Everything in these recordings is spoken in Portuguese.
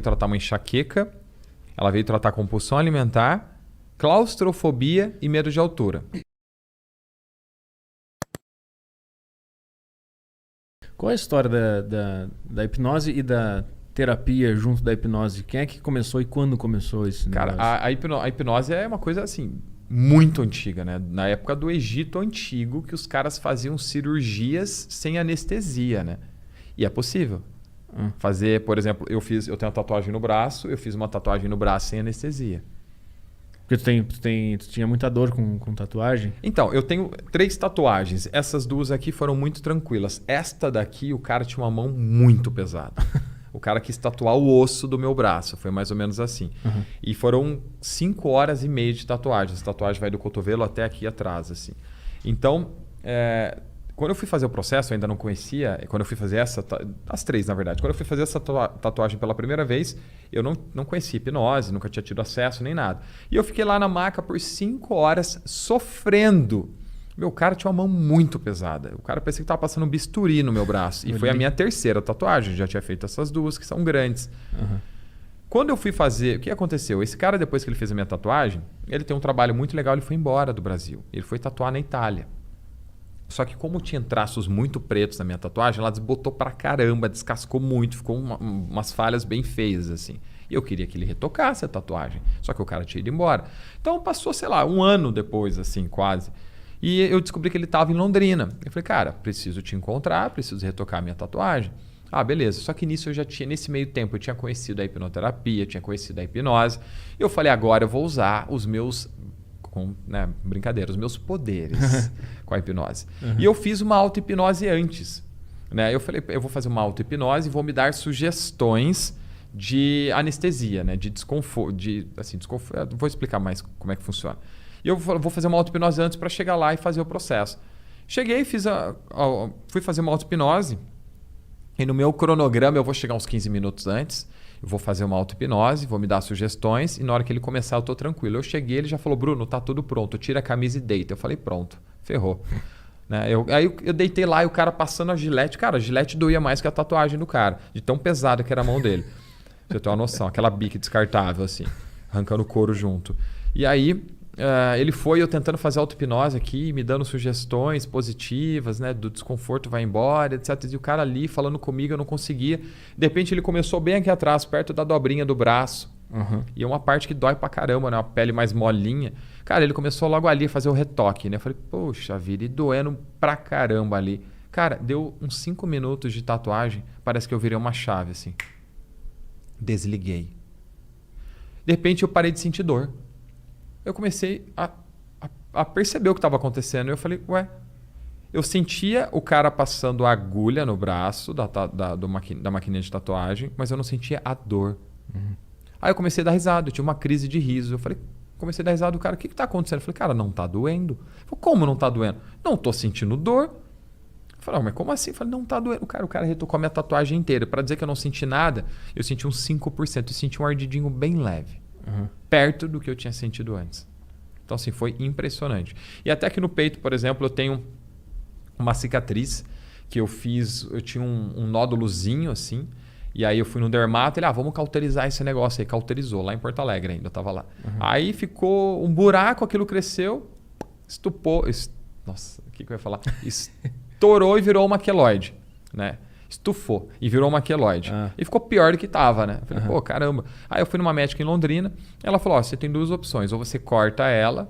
tratar uma enxaqueca, ela veio tratar compulsão alimentar, claustrofobia e medo de altura. Qual é a história da hipnose e da terapia junto da hipnose? Quem é que começou e quando começou esse negócio? Cara, a hipnose é uma coisa assim, muito antiga, né? Na época do Egito Antigo, que os caras faziam cirurgias sem anestesia, né? E é possível. Fazer, por exemplo, eu tenho uma tatuagem no braço, eu fiz uma tatuagem no braço sem anestesia. Porque tu tinha muita dor com tatuagem? Então, eu tenho 3 tatuagens. Essas 2 aqui foram muito tranquilas. Esta daqui, o cara tinha uma mão muito pesada. O cara quis tatuar o osso do meu braço. Foi mais ou menos assim. Uhum. E foram 5 horas e meia de tatuagem. Essa tatuagem vai do cotovelo até aqui atrás, assim. Então, quando eu fui fazer o processo, eu ainda não conhecia. Quando eu fui fazer as 3, na verdade. Quando eu fui fazer essa tatuagem pela primeira vez, eu não conhecia hipnose, nunca tinha tido acesso nem nada. E eu fiquei lá na maca por 5 horas sofrendo. Meu cara tinha uma mão muito pesada. O cara parecia que estava passando um bisturi no meu braço. E foi a minha 3ª tatuagem. Eu já tinha feito essas 2, que são grandes. Uhum. Quando eu fui fazer, o que aconteceu? Esse cara, depois que ele fez a minha tatuagem, ele tem um trabalho muito legal, ele foi embora do Brasil. Ele foi tatuar na Itália. Só que como tinha traços muito pretos na minha tatuagem, ela desbotou pra caramba, descascou muito, ficou umas falhas bem feias, assim. E eu queria que ele retocasse a tatuagem, só que o cara tinha ido embora. Então passou, sei lá, 1 ano depois, assim, quase. E eu descobri que ele estava em Londrina. Eu falei, cara, preciso te encontrar, preciso retocar a minha tatuagem. Ah, beleza. Só que nisso eu já tinha, nesse meio tempo, eu tinha conhecido a hipnoterapia, tinha conhecido a hipnose. E eu falei, agora eu vou usar os meus... brincadeira, os meus poderes com a hipnose. Uhum. E eu fiz uma auto-hipnose antes. Né? Eu falei, eu vou fazer uma auto-hipnose e vou me dar sugestões de anestesia, né? De desconforto. Desconforto. Vou explicar mais como é que funciona. E eu vou fazer uma auto-hipnose antes para chegar lá e fazer o processo. Cheguei, fui fazer uma auto-hipnose e no meu cronograma eu vou chegar uns 15 minutos antes. Eu vou fazer uma auto-hipnose, vou me dar sugestões e na hora que ele começar eu tô tranquilo. Eu cheguei, ele já falou, Bruno, tá tudo pronto, tira a camisa e deita. Eu falei, pronto, ferrou. Né? Aí eu deitei lá e o cara passando a gilete. Cara, a gilete doía mais que a tatuagem do cara, de tão pesada que era a mão dele. Pra você ter uma noção, aquela bique descartável assim, arrancando o couro junto. E aí ele foi, eu tentando fazer auto-hipnose aqui, me dando sugestões positivas, né? Do desconforto vai embora, etc. E o cara ali falando comigo, eu não conseguia. De repente ele começou bem aqui atrás, perto da dobrinha do braço. Uhum. E é uma parte que dói pra caramba, né? Uma pele mais molinha. Cara, ele começou logo ali a fazer o retoque, né? Eu falei, poxa vida, e doendo pra caramba ali. Cara, deu uns 5 minutos de tatuagem, parece que eu virei uma chave, assim. Desliguei. De repente eu parei de sentir dor. Eu comecei a perceber o que estava acontecendo. Eu falei, ué, eu sentia o cara passando a agulha no braço da maquininha de tatuagem, mas eu não sentia a dor. Uhum. Aí eu comecei a dar risada, eu tive uma crise de riso. Eu falei, comecei a dar risada do cara, o que está acontecendo? Eu falei, cara, não está doendo. Eu falei, como não está doendo? Não estou sentindo dor. Eu falei, mas como assim? Eu falei, não está doendo. O cara retocou a minha tatuagem inteira. Para dizer que eu não senti nada, eu senti uns 5%. Eu senti um ardidinho bem leve. Uhum. Perto do que eu tinha sentido antes. Então, assim, foi impressionante. E até que no peito, por exemplo, eu tenho uma cicatriz que eu fiz, eu tinha um nódulozinho, assim, e aí eu fui no dermato, ele, vamos cauterizar esse negócio aí. Cauterizou, lá em Porto Alegre ainda, eu tava lá. Uhum. Aí ficou um buraco, aquilo cresceu, estupou, nossa, o que eu ia falar? Estourou e virou uma queloide, né? Estufou e virou uma queloide. E ficou pior do que estava, né? Eu falei, pô, caramba. Aí eu fui numa médica em Londrina, ela falou, você tem 2 opções. Ou você corta ela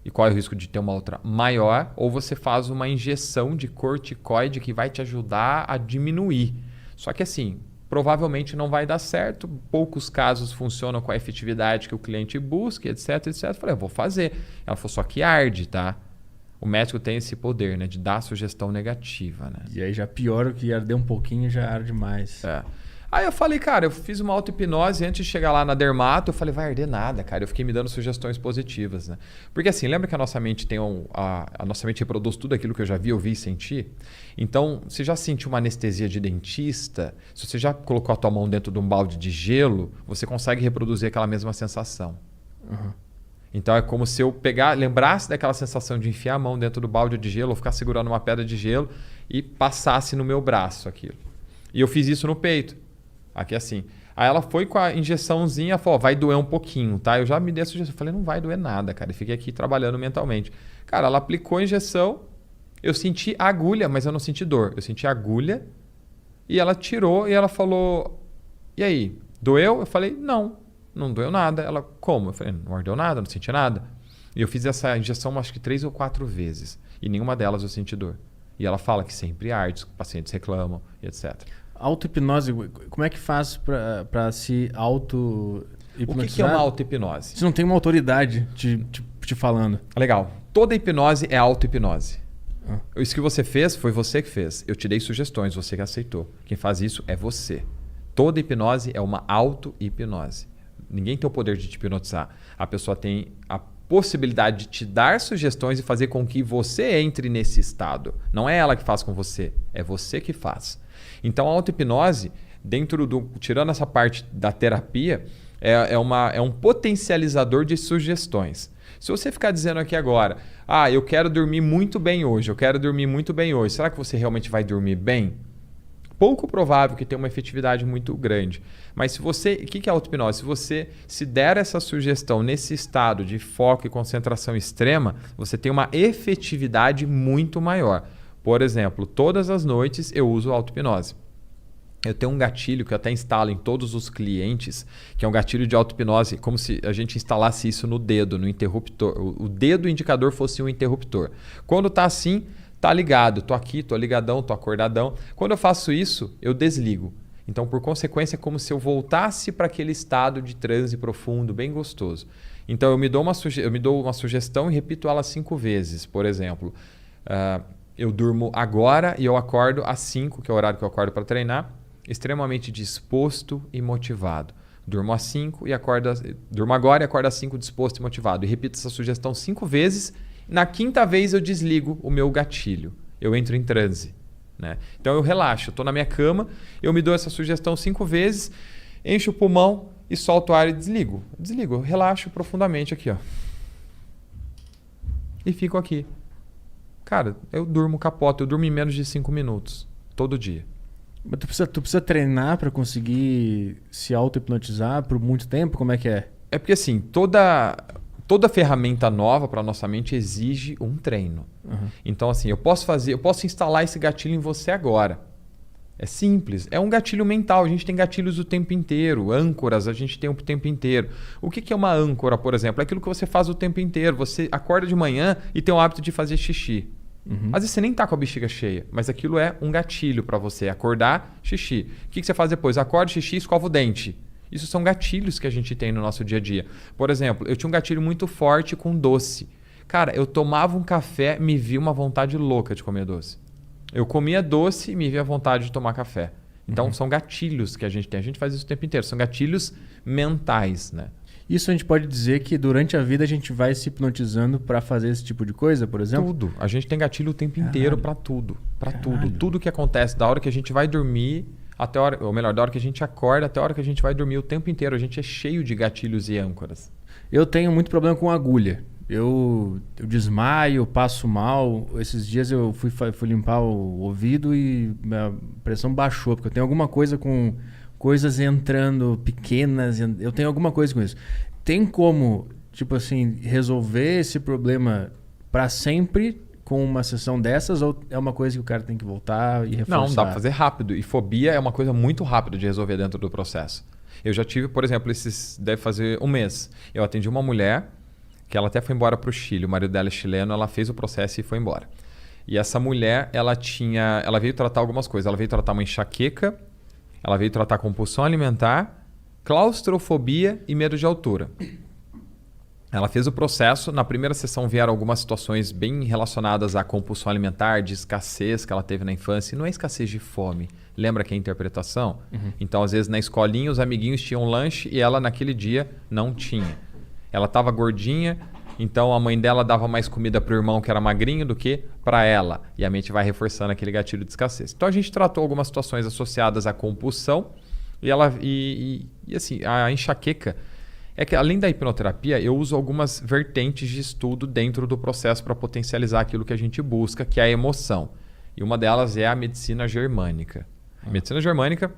e corre o risco de ter uma outra maior, ou você faz uma injeção de corticoide que vai te ajudar a diminuir. Só que assim, provavelmente não vai dar certo. Poucos casos funcionam com a efetividade que o cliente busca, etc, etc. Eu falei, eu vou fazer. Ela falou, só que arde, tá? O médico tem esse poder, né? De dar sugestão negativa, né? E aí já piora o que arder um pouquinho, já arde mais. Aí eu falei, cara, eu fiz uma auto-hipnose antes de chegar lá na dermato, eu falei, vai arder nada, cara. Eu fiquei me dando sugestões positivas, né? Porque assim, lembra que a nossa mente tem a nossa mente reproduz tudo aquilo que eu já vi, ouvi e senti? Então, você já sentiu uma anestesia de dentista? Se você já colocou a tua mão dentro de um balde de gelo, você consegue reproduzir aquela mesma sensação. Uhum. Então é como se eu lembrasse daquela sensação de enfiar a mão dentro do balde de gelo ou ficar segurando uma pedra de gelo e passasse no meu braço aquilo. E eu fiz isso no peito. Aqui assim. Aí ela foi com a injeçãozinha, falou, vai doer um pouquinho, tá? Eu já me dei a sugestão. Eu falei, não vai doer nada, cara. Eu fiquei aqui trabalhando mentalmente. Cara, ela aplicou a injeção, eu senti agulha, mas eu não senti dor. Eu senti agulha e ela tirou e ela falou, e aí, doeu? Eu falei, não doeu nada. Ela, como? Eu falei, não ardeu nada, não senti nada. E eu fiz essa injeção acho que 3 ou 4 vezes. E nenhuma delas eu senti dor. E ela fala que sempre arde, os pacientes reclamam e etc. Auto-hipnose, como é que faz para se auto-hipnotizar? O que é uma auto-hipnose? Se não tem uma autoridade te falando. Legal. Toda hipnose é auto-hipnose. Isso que você fez, foi você que fez. Eu te dei sugestões, você que aceitou. Quem faz isso é você. Toda hipnose é uma auto-hipnose. Ninguém tem o poder de te hipnotizar. A pessoa tem a possibilidade de te dar sugestões e fazer com que você entre nesse estado. Não é ela que faz com você, é você que faz. Então a auto-hipnose, tirando essa parte da terapia, é um potencializador de sugestões. Se você ficar dizendo aqui agora, eu quero dormir muito bem hoje, será que você realmente vai dormir bem? Pouco provável que tenha uma efetividade muito grande. Mas o que é auto-hipnose? Se você se der essa sugestão nesse estado de foco e concentração extrema, você tem uma efetividade muito maior. Por exemplo, todas as noites eu uso auto-hipnose. Eu tenho um gatilho que eu até instalo em todos os clientes, que é um gatilho de auto-hipnose, como se a gente instalasse isso no dedo, no interruptor. O dedo indicador fosse um interruptor. Quando está assim, tá ligado. Tô aqui, tô ligadão, tô acordadão. Quando eu faço isso, eu desligo. Então, por consequência, é como se eu voltasse para aquele estado de transe profundo, bem gostoso. Então, eu me dou uma sugestão e repito ela 5 vezes. Por exemplo, eu durmo agora e eu acordo às 5, que é o horário que eu acordo para treinar, extremamente disposto e motivado. Durmo às 5 e durmo agora e acordo às 5 disposto e motivado. E repito essa sugestão 5 vezes. Na 5ª vez eu desligo o meu gatilho. Eu entro em transe. Né? Então eu relaxo. Estou na minha cama, eu me dou essa sugestão 5 vezes, encho o pulmão e solto o ar e desligo. Eu relaxo profundamente aqui. Ó. E fico aqui. Cara, eu durmo capoto. Eu durmo em menos de 5 minutos. Todo dia. Mas tu precisa treinar para conseguir se auto-hipnotizar por muito tempo? Como é que é? É porque assim, toda ferramenta nova para nossa mente exige um treino. Uhum. Então assim, eu posso instalar esse gatilho em você agora. É simples, é um gatilho mental. A gente tem gatilhos o tempo inteiro, âncoras a gente tem o tempo inteiro. O que é uma âncora, por exemplo? É aquilo que você faz o tempo inteiro. Você acorda de manhã e tem o hábito de fazer xixi. Uhum. Às vezes você nem está com a bexiga cheia, mas aquilo é um gatilho para você. Acordar, xixi. O que você faz depois? Acorda, xixi, escova o dente. Isso são gatilhos que a gente tem no nosso dia a dia. Por exemplo, eu tinha um gatilho muito forte com doce. Cara, eu tomava um café, me via uma vontade louca de comer doce. Eu comia doce e me via vontade de tomar café. Então, são gatilhos que a gente tem. A gente faz isso o tempo inteiro. São gatilhos mentais, né? Isso a gente pode dizer que durante a vida a gente vai se hipnotizando para fazer esse tipo de coisa, por exemplo? Tudo. A gente tem gatilho o tempo inteiro para tudo. Para tudo. Tudo que acontece da hora que a gente vai dormir até a hora, ou melhor, da hora que a gente acorda até a hora que a gente vai dormir o tempo inteiro. A gente é cheio de gatilhos e âncoras. Eu tenho muito problema com agulha. Eu desmaio, passo mal. Esses dias eu fui limpar o ouvido e minha pressão baixou, porque eu tenho alguma coisa com coisas entrando pequenas. Eu tenho alguma coisa com isso. Tem como, tipo assim, resolver esse problema para sempre com uma sessão dessas, ou é uma coisa que o cara tem que voltar e reforçar? Não, dá para fazer rápido. E fobia é uma coisa muito rápida de resolver dentro do processo. Eu já tive, por exemplo, deve fazer um mês. Eu atendi uma mulher que ela até foi embora para o Chile. O marido dela é chileno, ela fez o processo e foi embora. E essa mulher, ela veio tratar algumas coisas. Ela veio tratar uma enxaqueca, ela veio tratar compulsão alimentar, claustrofobia e medo de altura. Ela fez o processo. Na primeira sessão vieram algumas situações bem relacionadas à compulsão alimentar, de escassez que ela teve na infância. E não é escassez de fome. Lembra que é interpretação? Uhum. Então, às vezes, na escolinha, os amiguinhos tinham lanche e ela, naquele dia, não tinha. Ela estava gordinha, então a mãe dela dava mais comida para o irmão que era magrinho do que para ela. E a mente vai reforçando aquele gatilho de escassez. Então, a gente tratou algumas situações associadas à compulsão. E assim, a enxaqueca... É que além da hipnoterapia, eu uso algumas vertentes de estudo dentro do processo para potencializar aquilo que a gente busca, que é a emoção. E uma delas é a medicina germânica. A medicina germânica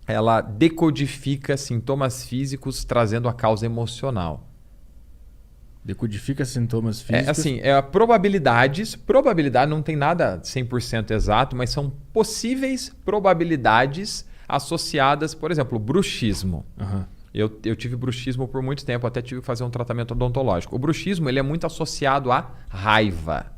ela decodifica sintomas físicos trazendo a causa emocional. Decodifica sintomas físicos. Assim, probabilidades. Probabilidade não tem nada 100% exato, mas são possíveis probabilidades associadas, por exemplo, bruxismo. Uhum. Eu tive bruxismo por muito tempo, até tive que fazer um tratamento odontológico. O bruxismo ele é muito associado a raiva,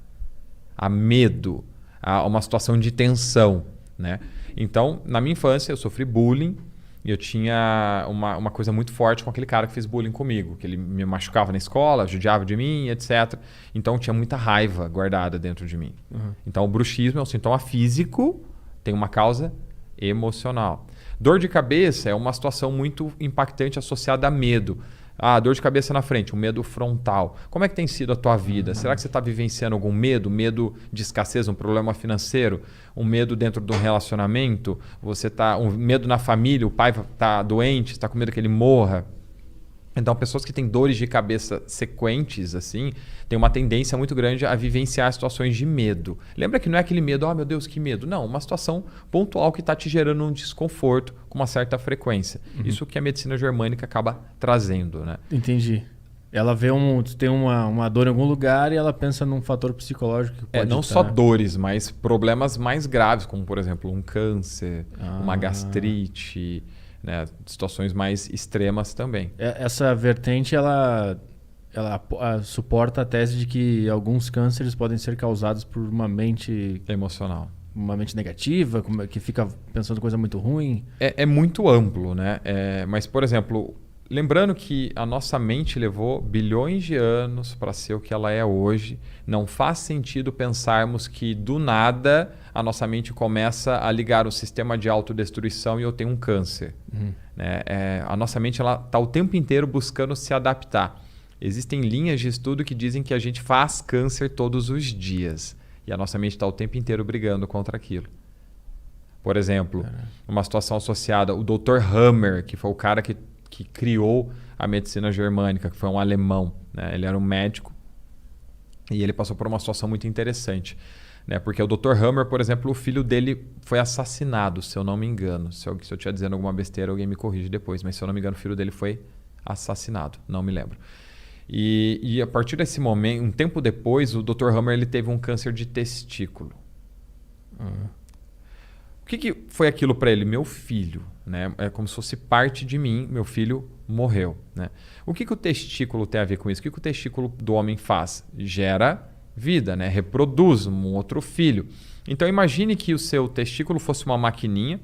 a medo, a uma situação de tensão, né? Então, na minha infância, eu sofri bullying e eu tinha uma coisa muito forte com aquele cara que fez bullying comigo, que ele me machucava na escola, judiava de mim, etc. Então, tinha muita raiva guardada dentro de mim. Uhum. Então, o bruxismo é um sintoma físico, tem uma causa emocional. Dor de cabeça é uma situação muito impactante associada a medo. Dor de cabeça na frente, um medo frontal. Como é que tem sido a tua vida? Será que você está vivenciando algum medo? Medo de escassez, um problema financeiro? Um medo dentro do relacionamento? Um medo na família, o pai está doente, está com medo que ele morra? Então, pessoas que têm dores de cabeça sequentes, assim, têm uma tendência muito grande a vivenciar situações de medo. Lembra que não é aquele medo, meu Deus, que medo. Não, uma situação pontual que está te gerando um desconforto com uma certa frequência. Uhum. Isso que a medicina germânica acaba trazendo, né? Entendi. Ela vê tem uma dor em algum lugar e ela pensa num fator psicológico que pode não só dores, mas problemas mais graves, como, por exemplo, um câncer, uma gastrite... Né, situações mais extremas também. Essa vertente ela suporta a tese de que alguns cânceres podem ser causados por uma mente emocional, uma mente negativa, que fica pensando coisa muito ruim. É muito amplo, né? Mas, por exemplo, lembrando que a nossa mente levou bilhões de anos para ser o que ela é hoje, não faz sentido pensarmos que do nada a nossa mente começa a ligar o sistema de autodestruição e eu tenho um câncer. Uhum. Né? A nossa mente está o tempo inteiro buscando se adaptar. Existem linhas de estudo que dizem que a gente faz câncer todos os dias e a nossa mente está o tempo inteiro brigando contra aquilo. Por exemplo, uma situação associada, o Dr. Hammer, que foi o cara que criou a medicina germânica, que foi um alemão, né? Ele era um médico e ele passou por uma situação muito interessante, né? Porque o Dr. Hammer, por exemplo, o filho dele foi assassinado, se eu não me engano. Se eu estiver dizendo alguma besteira, alguém me corrige depois, mas se eu não me engano, o filho dele foi assassinado, não me lembro. E a partir desse momento, um tempo depois, o Dr. Hammer ele teve um câncer de testículo. O que foi aquilo para ele? Meu filho. Né? É como se fosse parte de mim, meu filho morreu. Né? O que o testículo tem a ver com isso? O que o testículo do homem faz? Gera vida, né? Reproduz um outro filho. Então imagine que o seu testículo fosse uma maquininha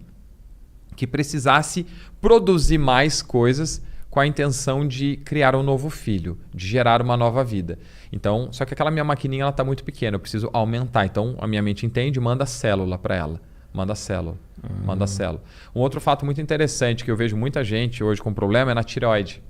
que precisasse produzir mais coisas com a intenção de criar um novo filho, de gerar uma nova vida. Então, só que aquela minha maquininha está muito pequena, eu preciso aumentar. Então a minha mente entende, manda célula para ela. Manda célula. Manda célula. Um outro fato muito interessante que eu vejo muita gente hoje com problema é na tireoide.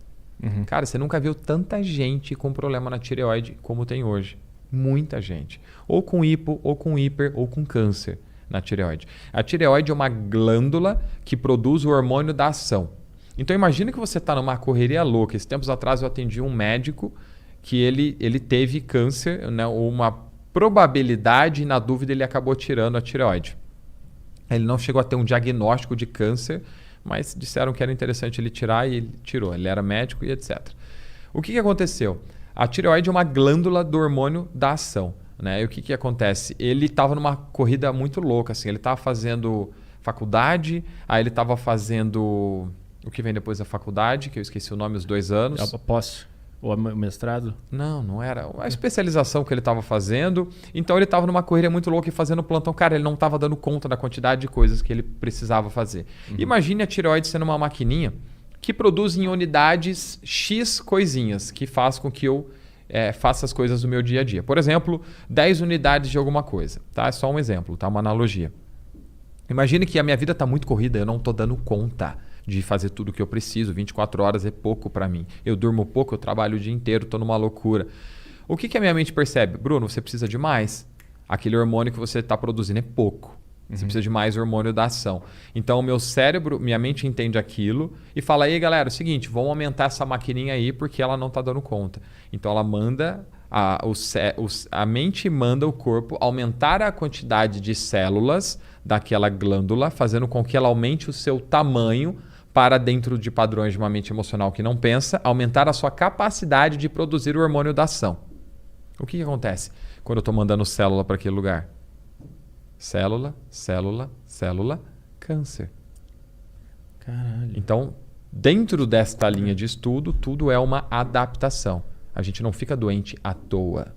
Uhum. Cara, você nunca viu tanta gente com problema na tireoide como tem hoje. Muita gente. Ou com hipo, ou com hiper, ou com câncer na tireoide. A tireoide é uma glândula que produz o hormônio da ação. Então imagina que você está numa correria louca. Esses tempos atrás eu atendi um médico que ele teve câncer, né, uma probabilidade e na dúvida ele acabou tirando a tireoide. Ele não chegou a ter um diagnóstico de câncer, mas disseram que era interessante ele tirar e ele tirou. Ele era médico e etc. O que aconteceu? A tireoide é uma glândula do hormônio da ação. Né? E o que acontece? Ele estava numa corrida muito louca. Assim. Ele estava fazendo faculdade, aí ele estava fazendo... O que vem depois da faculdade, que eu esqueci o nome, os 2 anos. Pós? Ou mestrado? Não era. A especialização que ele estava fazendo. Então ele estava numa correria muito louca e fazendo plantão. Cara, ele não estava dando conta da quantidade de coisas que ele precisava fazer. Uhum. Imagine a tireoide sendo uma maquininha que produz em unidades X coisinhas, que faz com que eu faça as coisas do meu dia a dia. Por exemplo, 10 unidades de alguma coisa. Tá? É só um exemplo, tá? Uma analogia. Imagine que a minha vida está muito corrida, eu não estou dando conta de fazer tudo o que eu preciso. 24 horas é pouco para mim. Eu durmo pouco, eu trabalho o dia inteiro, estou numa loucura. O que a minha mente percebe? Bruno, você precisa de mais. Aquele hormônio que você está produzindo é pouco. Você precisa de mais hormônio da ação. Então, o meu cérebro, minha mente entende aquilo e fala, aí galera, é o seguinte, vamos aumentar essa maquininha aí porque ela não está dando conta. Então, ela manda A mente manda o corpo aumentar a quantidade de células daquela glândula, fazendo com que ela aumente o seu tamanho para, dentro de padrões de uma mente emocional que não pensa, aumentar a sua capacidade de produzir o hormônio da ação. O que acontece quando eu estou mandando célula para aquele lugar? Célula, célula, célula, câncer. Caralho. Então, dentro desta linha de estudo, tudo é uma adaptação. A gente não fica doente à toa.